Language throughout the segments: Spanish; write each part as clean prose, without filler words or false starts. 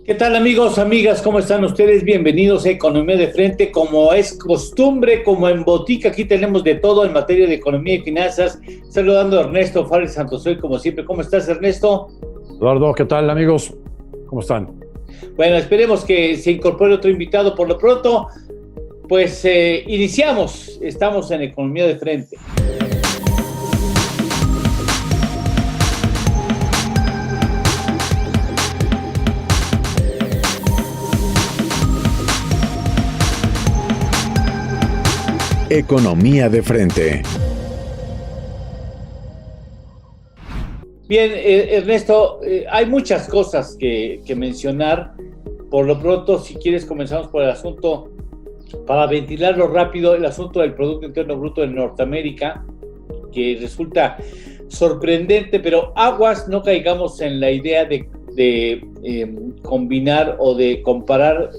¿Qué tal, amigos, amigas? ¿Cómo están ustedes? Bienvenidos a Economía de Frente. Como es costumbre, como en Botica, aquí tenemos de todo en materia de economía y finanzas. Saludando a Ernesto Fares Santosoy, como siempre. ¿Cómo estás, Ernesto? Eduardo, ¿qué tal, amigos? ¿Cómo están? Bueno, esperemos que se incorpore otro invitado. Por lo pronto, pues iniciamos. Estamos en Economía de Frente. Economía de Frente. Bien, Ernesto, hay muchas cosas que mencionar. Por lo pronto, si quieres, comenzamos por el asunto, para ventilarlo rápido, el asunto del Producto Interno Bruto de Norteamérica, que resulta sorprendente, pero aguas, no caigamos en la idea de combinar o de comparar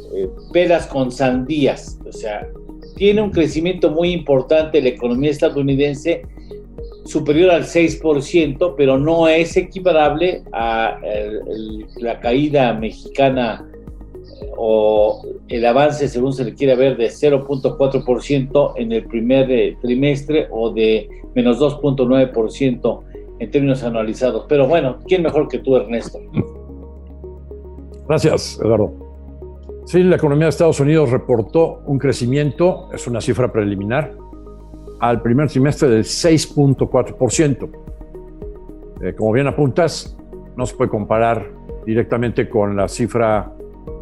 peras con sandías. O sea, tiene un crecimiento muy importante la economía estadounidense, superior al 6%, pero no es equiparable a la caída mexicana o el avance, según se le quiera ver, de 0.4% en el primer trimestre o de menos 2.9% en términos anualizados. Pero bueno, ¿quién mejor que tú, Ernesto? Gracias, Eduardo. Sí, la economía de Estados Unidos reportó un crecimiento, es una cifra preliminar, al primer trimestre del 6.4%. Como bien apuntas, no se puede comparar directamente con la cifra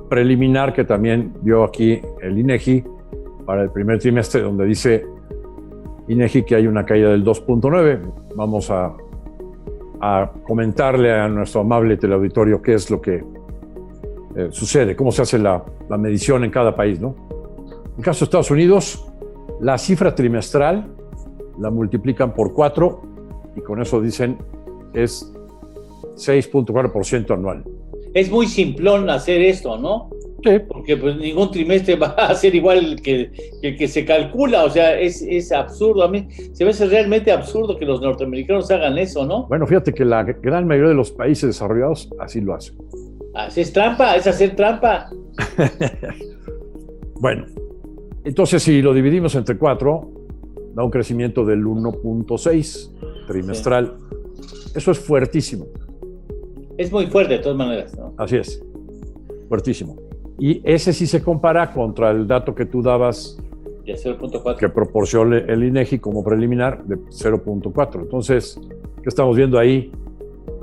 preliminar que también dio aquí el INEGI para el primer trimestre, donde dice INEGI que hay una caída del 2.9%. Vamos a comentarle a nuestro amable teleauditorio qué es lo que sucede, cómo se hace la medición en cada país, ¿no? En el caso de Estados Unidos, la cifra trimestral la multiplican por 4 y con eso dicen es 6.4% anual. Es muy simplón hacer esto, ¿no? Sí. Porque pues ningún trimestre va a ser igual que el que se calcula. O sea, es absurdo. A mí se me hace realmente absurdo que los norteamericanos hagan eso, ¿no? Bueno, fíjate que la gran mayoría de los países desarrollados así lo hacen. Así es trampa, es hacer trampa. Bueno, entonces si lo dividimos entre 4, da un crecimiento del 1.6 trimestral. Sí. Eso es fuertísimo. Es muy fuerte de todas maneras, ¿no? Así es, fuertísimo. Y ese sí se compara contra el dato que tú dabas, de 0.4, que proporcionó el INEGI como preliminar, de 0.4. Entonces, ¿qué estamos viendo ahí?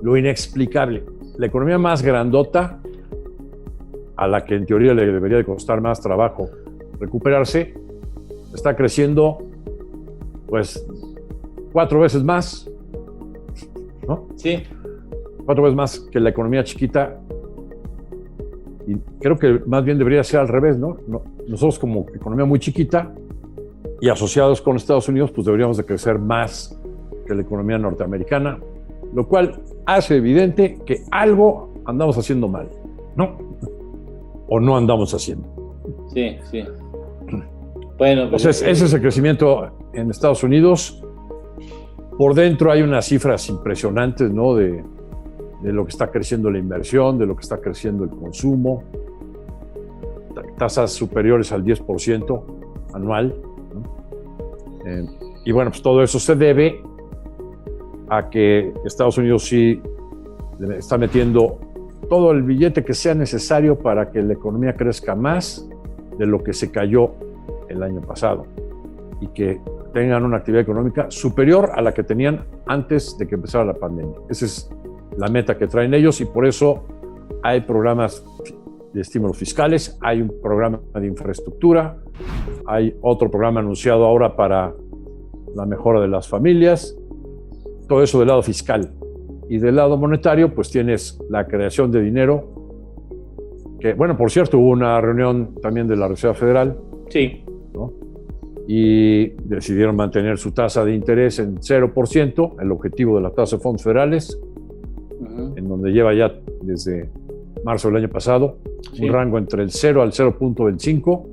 Lo inexplicable. La economía más grandota, a la que en teoría le debería de costar más trabajo recuperarse, está creciendo pues 4 veces más, ¿no? Sí. 4 veces más que la economía chiquita. Y creo que más bien debería ser al revés, ¿no? Nosotros como economía muy chiquita y asociados con Estados Unidos, pues deberíamos de crecer más que la economía norteamericana, lo cual hace evidente que algo andamos haciendo mal, ¿no? O no andamos haciendo. Sí, sí. Bueno, entonces ese es el crecimiento en Estados Unidos. Por dentro hay unas cifras impresionantes, ¿no? De lo que está creciendo la inversión, de lo que está creciendo el consumo, tasas superiores al 10% anual, ¿no? Y bueno, pues todo eso se debe a que Estados Unidos sí está metiendo todo el billete que sea necesario para que la economía crezca más de lo que se cayó el año pasado y que tengan una actividad económica superior a la que tenían antes de que empezara la pandemia. Esa es la meta que traen ellos y por eso hay programas de estímulos fiscales, hay un programa de infraestructura, hay otro programa anunciado ahora para la mejora de las familias, todo eso del lado fiscal. Y del lado monetario, pues tienes la creación de dinero, que, bueno, por cierto, hubo una reunión también de la Reserva Federal. Sí. ¿No? Y decidieron mantener su tasa de interés en 0%, el objetivo de la tasa de fondos federales, en donde lleva ya desde marzo del año pasado, sí, un rango entre el 0 al 0.25,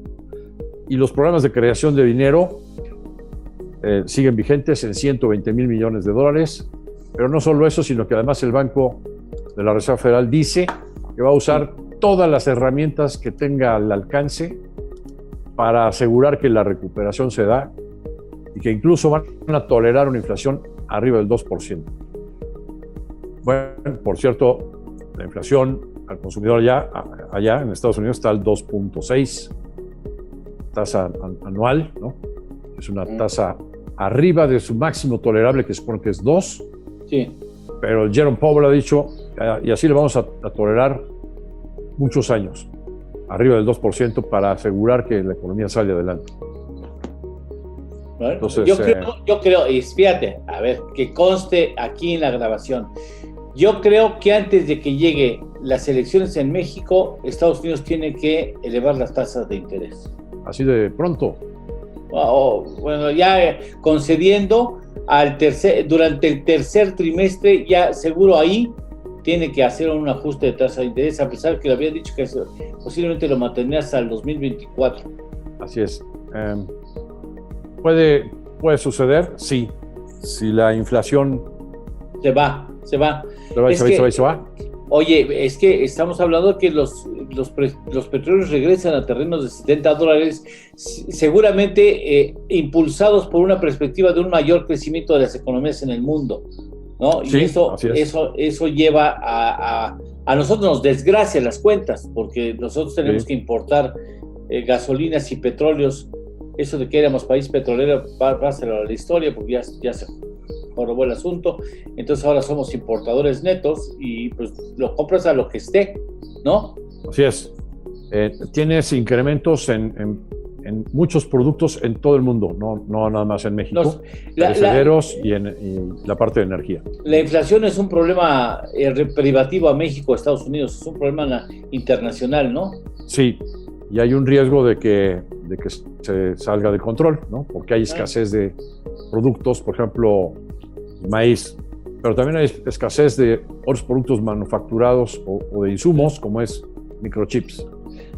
y los programas de creación de dinero siguen vigentes en $120 mil millones, pero no solo eso, sino que además el Banco de la Reserva Federal dice que va a usar todas las herramientas que tenga al alcance para asegurar que la recuperación se da y que incluso van a tolerar una inflación arriba del 2%. Bueno, por cierto, la inflación al consumidor allá en Estados Unidos está al 2.6, tasa anual, ¿no? Es una tasa arriba de su máximo tolerable, que supone que es 2. Sí. Pero el Jerome Powell ha dicho, y así le vamos a tolerar muchos años, arriba del 2%, para asegurar que la economía sale adelante. Bueno, entonces, yo creo, y fíjate, a ver, que conste aquí en la grabación, yo creo que antes de que lleguen las elecciones en México, Estados Unidos tiene que elevar las tasas de interés. Así de pronto. Bueno, ya concediendo durante el tercer trimestre, ya seguro ahí tiene que hacer un ajuste de tasa de interés, a pesar que le había dicho que posiblemente lo mantendría hasta el 2024. Así es. ¿Puede suceder? Sí. Si la inflación se va. Oye, es que estamos hablando que los petróleos regresan a terrenos de $70, seguramente impulsados por una perspectiva de un mayor crecimiento de las economías en el mundo, ¿no? Sí, y eso lleva a nosotros, nos desgracia las cuentas, porque nosotros tenemos que importar gasolinas y petróleos. Eso de que éramos país petrolero pasa a la historia, porque ya se jorobó el asunto. Entonces ahora somos importadores netos y pues lo compras a lo que esté, ¿no? Así es. Tienes incrementos en muchos productos en todo el mundo, no nada más en México, perecederos y la parte de energía. La inflación es un problema privativo a México, a Estados Unidos, es un problema internacional, ¿no? Sí, y hay un riesgo de que se salga de control, ¿no? Porque hay escasez de productos, por ejemplo, maíz, pero también hay escasez de otros productos manufacturados o de insumos, como es microchips.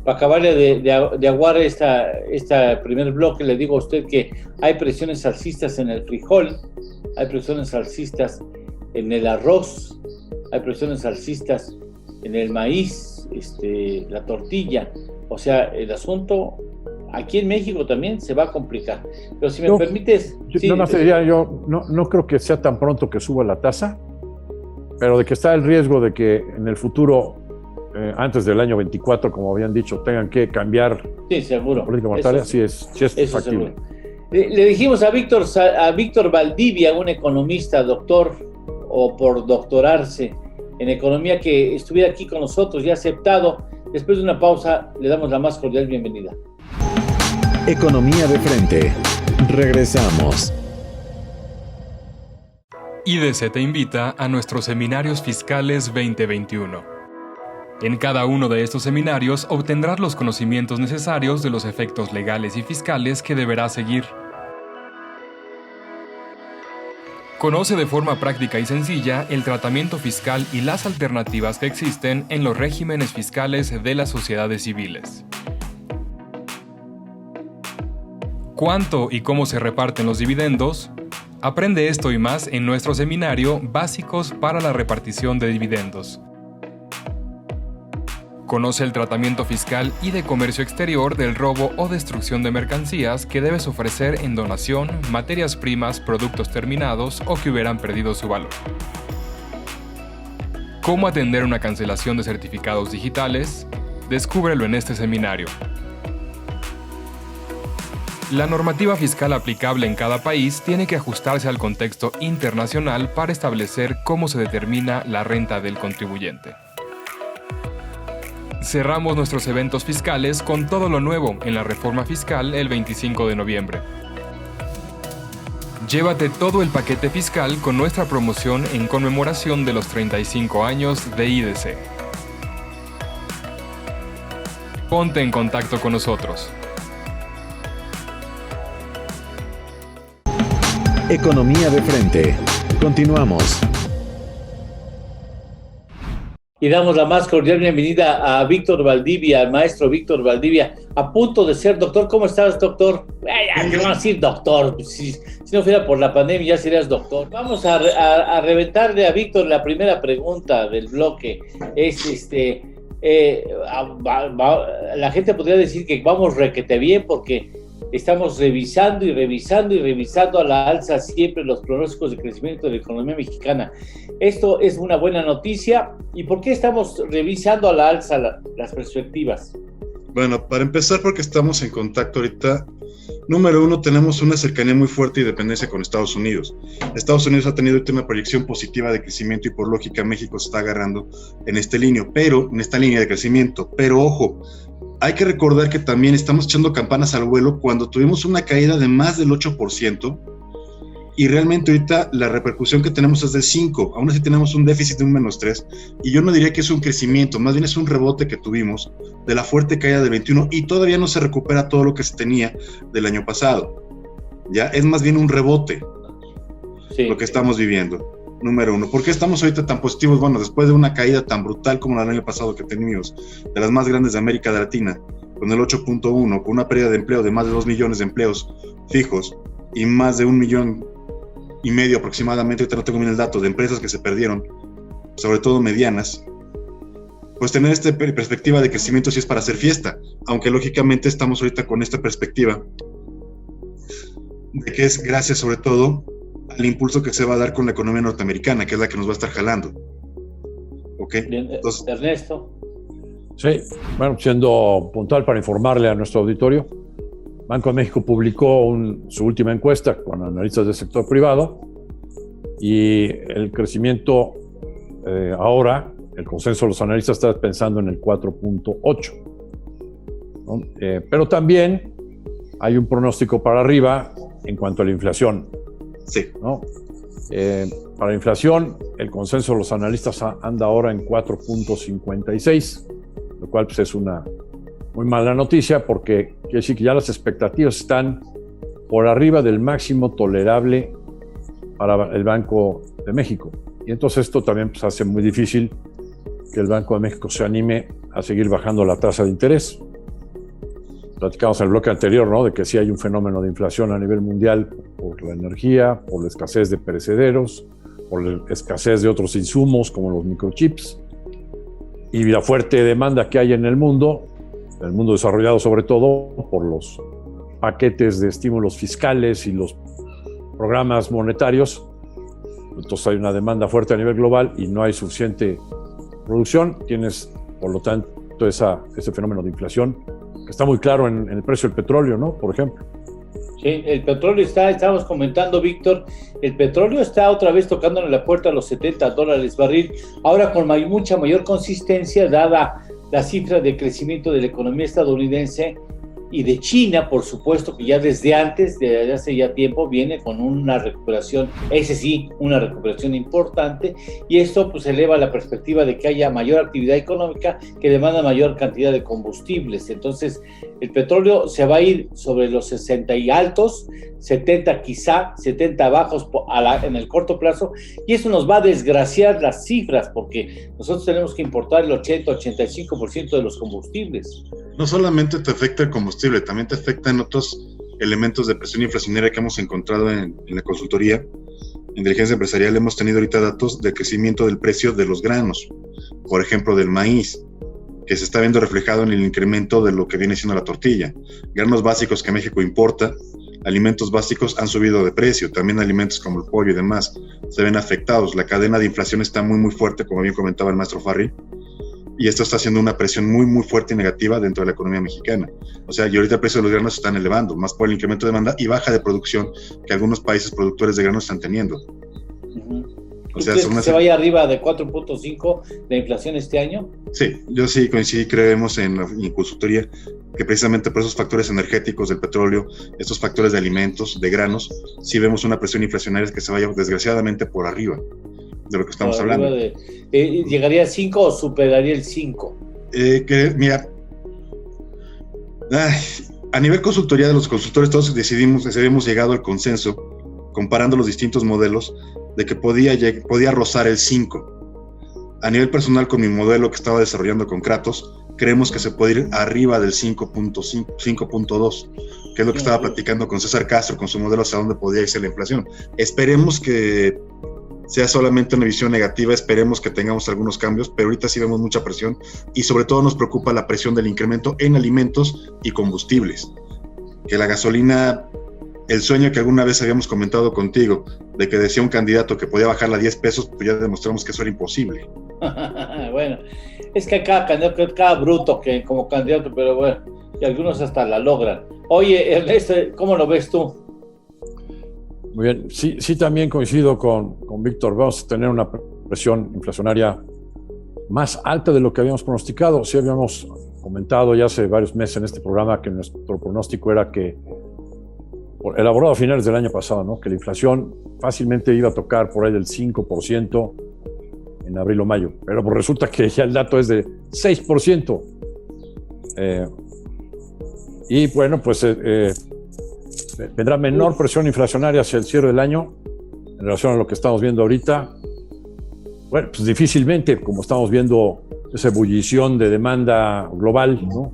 Para acabar de aguar este primer bloque, le digo a usted que hay presiones alcistas en el frijol, hay presiones alcistas en el arroz, hay presiones alcistas en el maíz, la tortilla. O sea, el asunto aquí en México también se va a complicar. Pero si me permites... Yo no creo que sea tan pronto que suba la tasa, pero de que está el riesgo de que en el futuro, antes del año 24, como habían dicho, tengan que cambiar seguro. La política monetaria, sí es factible. Le dijimos a Víctor Valdivia, un economista, doctor o por doctorarse en economía, que estuviera aquí con nosotros y ha aceptado. Después de una pausa, le damos la más cordial bienvenida. Economía de frente. Regresamos. IDC te invita a nuestros seminarios fiscales 2021. En cada uno de estos seminarios obtendrás los conocimientos necesarios de los efectos legales y fiscales que deberás seguir. Conoce de forma práctica y sencilla el tratamiento fiscal y las alternativas que existen en los regímenes fiscales de las sociedades civiles. ¿Cuánto y cómo se reparten los dividendos? Aprende esto y más en nuestro seminario Básicos para la repartición de dividendos. Conoce el tratamiento fiscal y de comercio exterior del robo o destrucción de mercancías que debes ofrecer en donación, materias primas, productos terminados o que hubieran perdido su valor. ¿Cómo atender una cancelación de certificados digitales? Descúbrelo en este seminario. La normativa fiscal aplicable en cada país tiene que ajustarse al contexto internacional para establecer cómo se determina la renta del contribuyente. Cerramos nuestros eventos fiscales con todo lo nuevo en la reforma fiscal el 25 de noviembre. Llévate todo el paquete fiscal con nuestra promoción en conmemoración de los 35 años de IDC. Ponte en contacto con nosotros. Economía de frente. Continuamos. Y damos la más cordial bienvenida a Víctor Valdivia, al maestro Víctor Valdivia, a punto de ser doctor. ¿Cómo estás, doctor? Te van a decir doctor. Si no fuera por la pandemia, ya serías doctor. Vamos a reventarle a Víctor la primera pregunta del bloque. Es la gente podría decir que vamos requete bien porque estamos revisando a la alza siempre los pronósticos de crecimiento de la economía mexicana. Esto es una buena noticia. ¿Y por qué estamos revisando a la alza las perspectivas? Bueno, para empezar, porque estamos en contacto ahorita. Número uno, tenemos una cercanía muy fuerte y dependencia con Estados Unidos. Estados Unidos ha tenido una proyección positiva de crecimiento y por lógica México se está agarrando en esta línea de crecimiento. Pero ojo, hay que recordar que también estamos echando campanas al vuelo cuando tuvimos una caída de más del 8%. Y realmente ahorita la repercusión que tenemos es del 5%, aún así tenemos un déficit de un -3%, y yo no diría que es un crecimiento, más bien es un rebote que tuvimos de la fuerte caída del 21%, y todavía no se recupera todo lo que se tenía del año pasado, ya es más bien un rebote, sí, lo que estamos viviendo. Número uno, ¿por qué estamos ahorita tan positivos? Bueno, después de una caída tan brutal como la del año pasado que teníamos, de las más grandes de América Latina, con el 8.1, con una pérdida de empleo de más de 2 millones de empleos fijos, y más de 1,5 millones aproximadamente, ahorita no tengo bien el dato, de empresas que se perdieron, sobre todo medianas, pues tener esta perspectiva de crecimiento sí es para hacer fiesta, aunque lógicamente estamos ahorita con esta perspectiva de que es gracias sobre todo al impulso que se va a dar con la economía norteamericana, que es la que nos va a estar jalando. ¿Ok? Bien, entonces, Ernesto. Sí, bueno, siendo puntual para informarle a nuestro auditorio, Banco de México publicó su última encuesta con analistas del sector privado y el crecimiento ahora, el consenso de los analistas está pensando en el 4.8%, ¿no? Pero también hay un pronóstico para arriba en cuanto a la inflación. Sí. ¿No? Para la inflación, el consenso de los analistas anda ahora en 4.56%, lo cual pues, es una muy mala noticia porque quiere decir que ya las expectativas están por arriba del máximo tolerable para el Banco de México. Y entonces esto también pues, hace muy difícil que el Banco de México se anime a seguir bajando la tasa de interés. Platicamos en el bloque anterior, ¿no?, de que sí hay un fenómeno de inflación a nivel mundial por la energía, por la escasez de perecederos, por la escasez de otros insumos como los microchips y la fuerte demanda que hay en el mundo desarrollado sobre todo por los paquetes de estímulos fiscales y los programas monetarios. Entonces hay una demanda fuerte a nivel global y no hay suficiente producción. Tienes, por lo tanto, ese fenómeno de inflación que está muy claro en el precio del petróleo, ¿no? Por ejemplo. Sí, el petróleo estábamos comentando, Víctor, el petróleo está otra vez tocando en la puerta a los $70 barril, ahora con mucha mayor consistencia, dada la cifra de crecimiento de la economía estadounidense y de China, por supuesto, que ya desde hace ya tiempo, viene con una recuperación, una recuperación importante, y esto pues eleva la perspectiva de que haya mayor actividad económica que demanda mayor cantidad de combustibles. Entonces, el petróleo se va a ir sobre los 60 y altos, 70 quizá, 70 bajos en el corto plazo, y eso nos va a desgraciar las cifras, porque nosotros tenemos que importar el 80-85% de los combustibles. No solamente te afecta el combustible, también te afectan otros elementos de presión inflacionaria que hemos encontrado en la consultoría. En inteligencia empresarial hemos tenido ahorita datos de crecimiento del precio de los granos, por ejemplo del maíz, que se está viendo reflejado en el incremento de lo que viene siendo la tortilla. Granos básicos que México importa, alimentos básicos han subido de precio, también alimentos como el pollo y demás se ven afectados. La cadena de inflación está muy muy fuerte, como bien comentaba el maestro Farri, y esto está haciendo una presión muy muy fuerte y negativa dentro de la economía mexicana. O sea, y ahorita el precio de los granos se están elevando, más por el incremento de demanda y baja de producción que algunos países productores de granos están teniendo. O sea, ¿se vaya arriba de 4.5 de inflación este año? Sí, yo sí coincidí, creemos en consultoría, que precisamente por esos factores energéticos del petróleo, estos factores de alimentos, de granos, sí vemos una presión inflacionaria que se vaya desgraciadamente por arriba de lo que estamos hablando. ¿Llegaría a 5 o superaría el 5? Mira, a nivel consultoría de los consultores todos habíamos llegado al consenso, comparando los distintos modelos, de que podía rozar el 5. A nivel personal, con mi modelo que estaba desarrollando con Kratos, creemos que se puede ir arriba del 5.2, que es lo que estaba platicando con César Castro, con su modelo hacia dónde podía irse la inflación. Esperemos que sea solamente una visión negativa. Esperemos que tengamos algunos cambios, pero ahorita sí vemos mucha presión y sobre todo nos preocupa la presión del incremento en alimentos y combustibles. Que la gasolina, el sueño que alguna vez habíamos comentado contigo, de que decía un candidato que podía bajarla a 10 pesos, pues ya demostramos que eso era imposible. Bueno, es que cada candidato, cada bruto que como candidato, pero bueno, y algunos hasta la logran. Oye, Ernesto, ¿cómo lo ves tú? Muy bien, sí también coincido con Víctor. Vamos a tener una presión inflacionaria más alta de lo que habíamos pronosticado. Sí habíamos comentado ya hace varios meses en este programa que nuestro pronóstico era que, elaborado a finales del año pasado, ¿no?, que la inflación fácilmente iba a tocar por ahí del 5% en abril o mayo, pero pues resulta que ya el dato es de 6%. Y bueno, pues vendrá menor presión inflacionaria hacia el cierre del año en relación a lo que estamos viendo ahorita. Bueno, pues difícilmente, como estamos viendo esa ebullición de demanda global, ¿no?,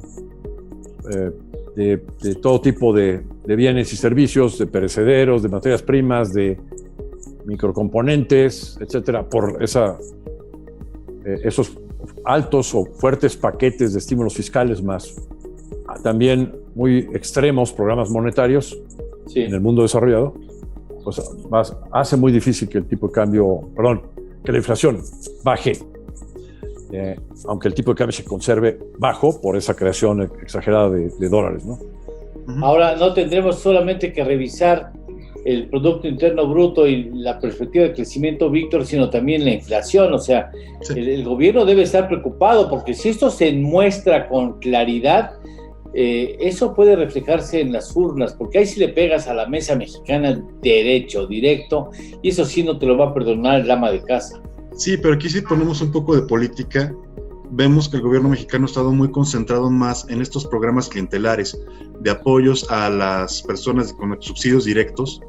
de todo tipo de bienes y servicios, de perecederos, de materias primas, de microcomponentes, etcétera, por esos altos o fuertes paquetes de estímulos fiscales, más también muy extremos programas monetarios en el mundo desarrollado, pues hace muy difícil que el tipo de cambio, que la inflación baje, aunque el tipo de cambio se conserve bajo por esa creación exagerada de dólares, ¿no? Ahora no tendremos solamente que revisar el Producto Interno Bruto y la perspectiva de crecimiento, Víctor, sino también la inflación. O sea, sí, el gobierno debe estar preocupado, porque si esto se muestra con claridad, eso puede reflejarse en las urnas, porque ahí sí le pegas a la mesa mexicana directo, y eso sí no te lo va a perdonar el ama de casa. Sí, pero aquí sí ponemos un poco de política. Vemos que el gobierno mexicano ha estado muy concentrado más en estos programas clientelares de apoyos a las personas con subsidios directos,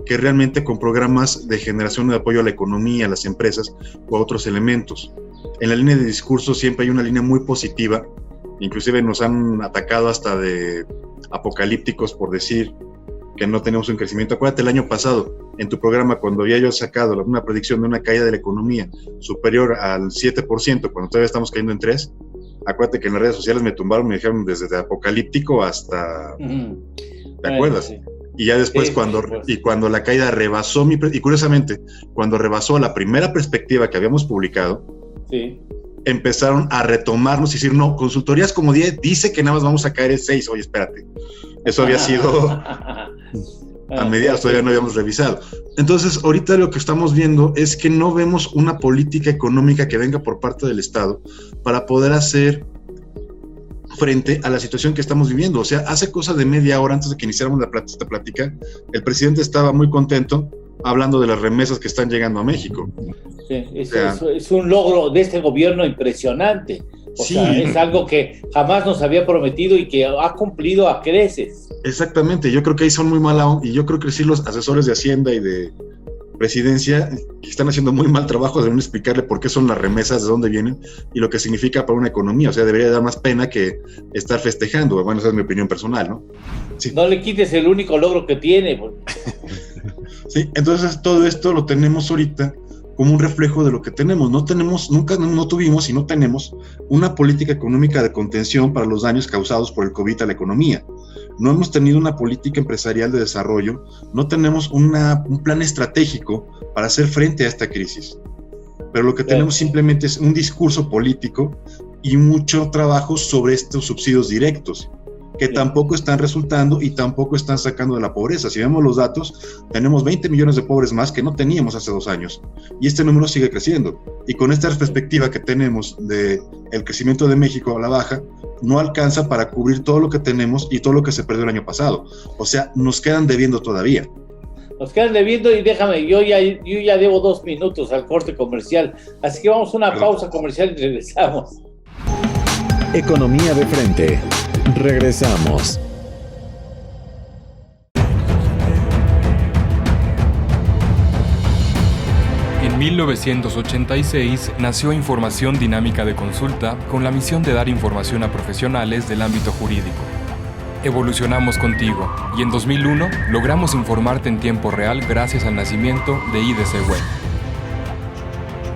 que realmente con programas de generación de apoyo a la economía, a las empresas o a otros elementos. En la línea de discurso siempre hay una línea muy positiva, inclusive nos han atacado hasta de apocalípticos por decir que no tenemos un crecimiento. Acuérdate el año pasado, en tu programa, cuando había yo sacado una predicción de una caída de la economía superior al 7%, cuando todavía estamos cayendo en 3%, acuérdate que en las redes sociales me tumbaron, me dijeron desde apocalíptico hasta... ¿Te acuerdas? Sí. Y ya después, cuando la caída rebasó y curiosamente, cuando rebasó la primera perspectiva que habíamos publicado, sí, empezaron a retomarnos y decir, no, consultorías como 10 dice que nada más vamos a caer en 6. Oye, espérate, eso había sido a mediados, todavía no habíamos revisado. Entonces, ahorita lo que estamos viendo es que no vemos una política económica que venga por parte del Estado para poder hacer frente a la situación que estamos viviendo. O sea, hace cosa de media hora antes de que iniciáramos esta plática, el presidente estaba muy contento hablando de las remesas que están llegando a México. Sí, es un logro de este gobierno impresionante. O sea, es algo que jamás nos había prometido y que ha cumplido a creces. Exactamente, yo creo que ahí son muy malos, y yo creo que sí los asesores de Hacienda y de Presidencia están haciendo muy mal trabajo de no explicarle por qué son las remesas, de dónde vienen y lo que significa para una economía. O sea, debería dar más pena que estar festejando. Bueno, esa es mi opinión personal, ¿no? Sí. No le quites el único logro que tiene. Sí, entonces todo esto lo tenemos ahorita como un reflejo de lo que tenemos. No tuvimos y no tenemos una política económica de contención para los daños causados por el COVID a la economía. No hemos tenido una política empresarial de desarrollo, no tenemos un plan estratégico para hacer frente a esta crisis. Pero lo que tenemos simplemente es un discurso político y mucho trabajo sobre estos subsidios directos, que tampoco están resultando y tampoco están sacando de la pobreza. Si vemos los datos, tenemos 20 millones de pobres más que no teníamos hace 2 años, y este número sigue creciendo. Y con esta perspectiva que tenemos de el crecimiento de México a la baja, no alcanza para cubrir todo lo que tenemos y todo lo que se perdió el año pasado. O sea, nos quedan debiendo todavía. Nos quedan debiendo, y déjame, yo ya debo 2 minutos al corte comercial, así que vamos a una pausa comercial y regresamos. Economía de frente. Regresamos. En 1986 nació Información Dinámica de Consulta con la misión de dar información a profesionales del ámbito jurídico. Evolucionamos contigo y en 2001 logramos informarte en tiempo real gracias al nacimiento de IDC Web.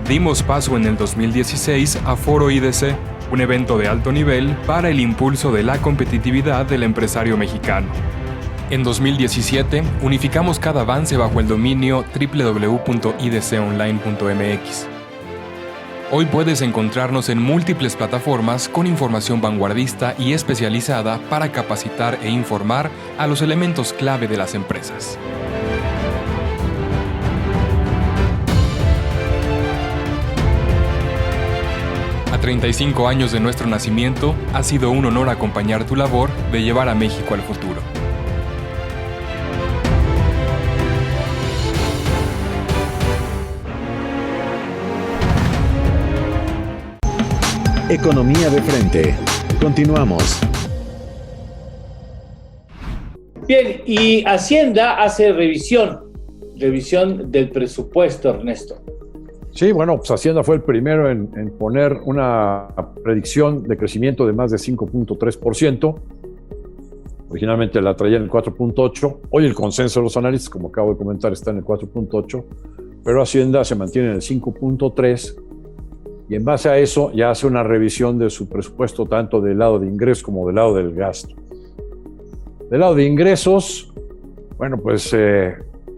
dimos paso en el 2016 a Foro IDC, un evento de alto nivel para el impulso de la competitividad del empresario mexicano. En 2017, unificamos cada avance bajo el dominio www.idconline.mx. Hoy puedes encontrarnos en múltiples plataformas con información vanguardista y especializada para capacitar e informar a los elementos clave de las empresas. A 35 años de nuestro nacimiento, ha sido un honor acompañar tu labor de llevar a México al futuro. Economía de frente. Continuamos. Bien, y Hacienda hace revisión del presupuesto, Ernesto. Sí, bueno, pues Hacienda fue el primero en poner una predicción de crecimiento de más de 5.3%. Originalmente la traía en el 4.8%. Hoy el consenso de los analistas, como acabo de comentar, está en el 4.8%, pero Hacienda se mantiene en el 5.3%. Y en base a eso ya hace una revisión de su presupuesto tanto del lado de ingresos como del lado del gasto. Del lado de ingresos, bueno, pues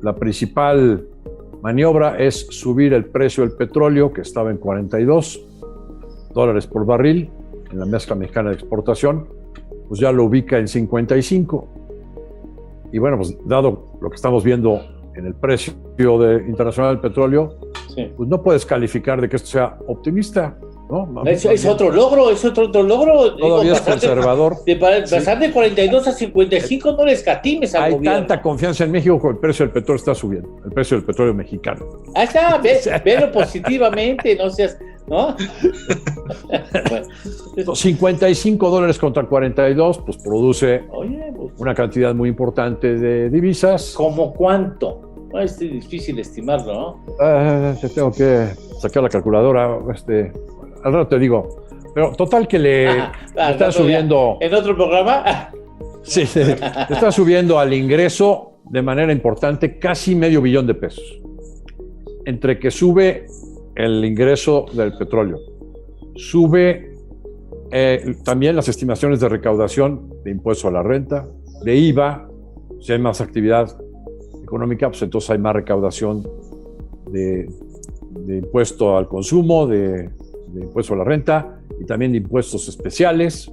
la principal maniobra es subir el precio del petróleo, que estaba en $42 por barril en la mezcla mexicana de exportación, pues ya lo ubica en 55. Y bueno, pues dado lo que estamos viendo en el precio internacional del petróleo, sí, pues no puedes calificar de que esto sea optimista, ¿no? Es otro logro, es otro logro. Todavía es conservador. Pasar de 42 a 55 no le escatimes al gobierno. Hay tanta confianza en México que el precio del petróleo está subiendo, el precio del petróleo mexicano. Ahí está, velo positivamente, no seas, ¿no? Bueno. $55 contra 42, pues produce una cantidad muy importante de divisas. ¿Cómo cuánto? Es difícil estimarlo, ¿no? Tengo que sacar la calculadora. Al rato te digo. Pero total que le está subiendo. ¿En otro programa? Sí, le está subiendo al ingreso de manera importante casi $500 million. Entre que sube el ingreso del petróleo, sube también las estimaciones de recaudación de impuesto a la renta, de IVA, si hay más actividad económica, pues entonces hay más recaudación de impuesto al consumo, de impuesto a la renta y también de impuestos especiales.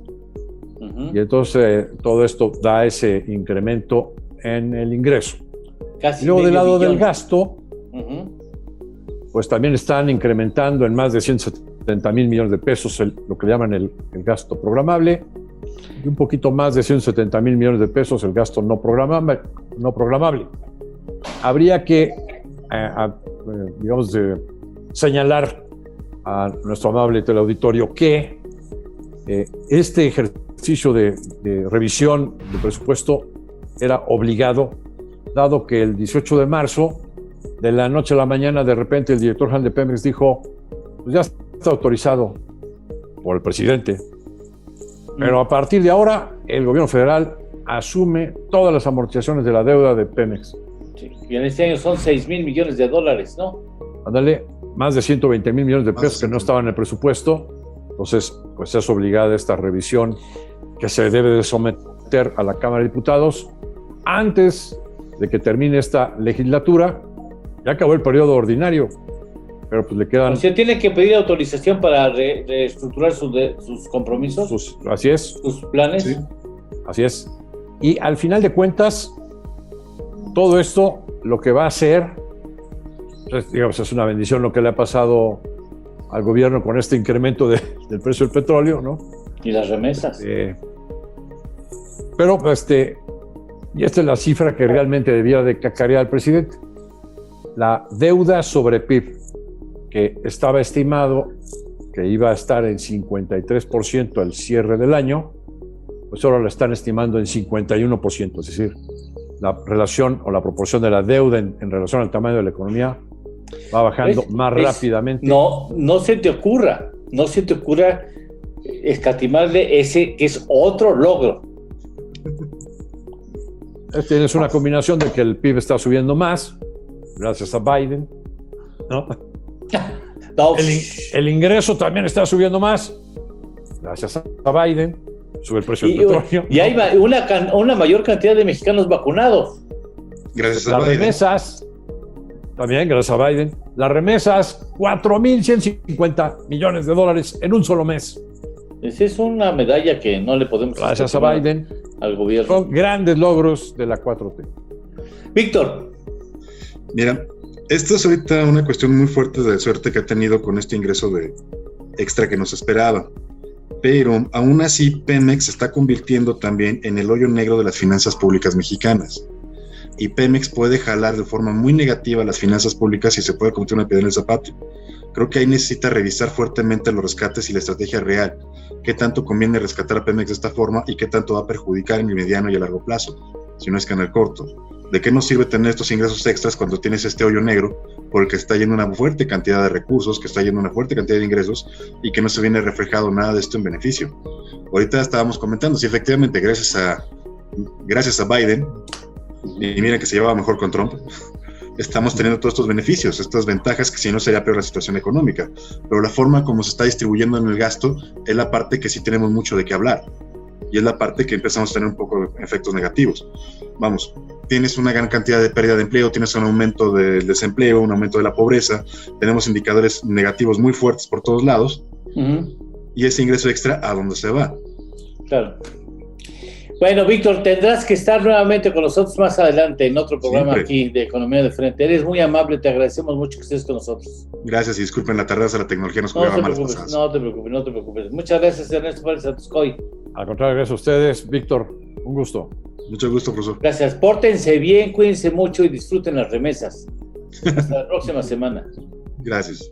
Y entonces todo esto da ese incremento en el ingreso. Casi y luego del lado del gasto, pues también están incrementando en más de $170 mil millones lo que llaman el gasto programable, y un poquito más de $170 mil millones el gasto no programable. Habría que, señalar a nuestro amable teleauditorio que este ejercicio de revisión del presupuesto era obligado, dado que el 18 de marzo, de la noche a la mañana, de repente el director general de Pemex dijo, pues ya está autorizado por el presidente, pero a partir de ahora el gobierno federal asume todas las amortizaciones de la deuda de Pemex. Sí, y en este año son $6,000 millones, ¿no? Ándale, más de $120 mil millones que no estaban en el presupuesto. Entonces, pues es obligada esta revisión que se debe de someter a la Cámara de Diputados antes de que termine esta legislatura. Ya acabó el periodo ordinario, pero pues le quedan... O sea, tiene que pedir autorización para reestructurar sus compromisos. Así es. Sus planes. Sí, así es. Y al final de cuentas, todo esto lo que va a hacer, pues, digamos, es una bendición lo que le ha pasado al gobierno con este incremento del precio del petróleo, ¿no? Y las remesas. Pero, y esta es la cifra que realmente debía de cacarear al presidente. La deuda sobre PIB, que estaba estimado que iba a estar en 53% al cierre del año, pues ahora la están estimando en 51%, es decir, la relación o la proporción de la deuda en relación al tamaño de la economía va bajando más rápidamente. No se te ocurra escatimarle ese que es otro logro. Es una combinación de que el PIB está subiendo más, gracias a Biden, ¿no? El ingreso también está subiendo más. Gracias a Biden, sube el precio del petróleo. Y hay una mayor cantidad de mexicanos vacunados. Gracias a Las Biden. remesas, también gracias a Biden. Las remesas, 4,150 millones de dólares en un solo mes. Esa es una medalla que no le podemos Gracias a Biden. al gobierno. Son grandes logros de la 4T. Víctor. Mira, esto es ahorita una cuestión muy fuerte de suerte que ha tenido con este ingreso de extra que nos esperaba. Pero aún así Pemex se está convirtiendo también en el hoyo negro de las finanzas públicas mexicanas. Y Pemex puede jalar de forma muy negativa las finanzas públicas y se puede convertir en una piedra en el zapato. Creo que ahí necesita revisar fuertemente los rescates y la estrategia real. ¿Qué tanto conviene rescatar a Pemex de esta forma y qué tanto va a perjudicar en el mediano y a largo plazo? Si no es que en el corto. ¿De qué nos sirve tener estos ingresos extras cuando tienes este hoyo negro por el que está yendo una fuerte cantidad de recursos, que está yendo una fuerte cantidad de ingresos y que no se viene reflejado nada de esto en beneficio? Ahorita estábamos comentando, si efectivamente gracias a Biden, y miren que se llevaba mejor con Trump, estamos teniendo todos estos beneficios, estas ventajas que si no sería peor la situación económica, pero la forma como se está distribuyendo en el gasto es la parte que sí tenemos mucho de qué hablar y es la parte que empezamos a tener un poco de efectos negativos. Vamos, tienes una gran cantidad de pérdida de empleo, tienes un aumento del desempleo, un aumento de la pobreza, tenemos indicadores negativos muy fuertes por todos lados. Y ese ingreso extra, ¿a dónde se va? Claro. Bueno, Víctor, tendrás que estar nuevamente con nosotros más adelante en otro programa aquí de Economía de Frente. Eres muy amable, te agradecemos mucho que estés con nosotros. Gracias y disculpen la tardanza, la tecnología nos jugaba malas pasadas. No te preocupes. Muchas gracias, Ernesto Pérez Atuscoy. Al contrario, gracias a ustedes. Víctor, un gusto. Mucho gusto, profesor. Gracias, pórtense bien, cuídense mucho y disfruten las remesas. Hasta la próxima semana. Gracias.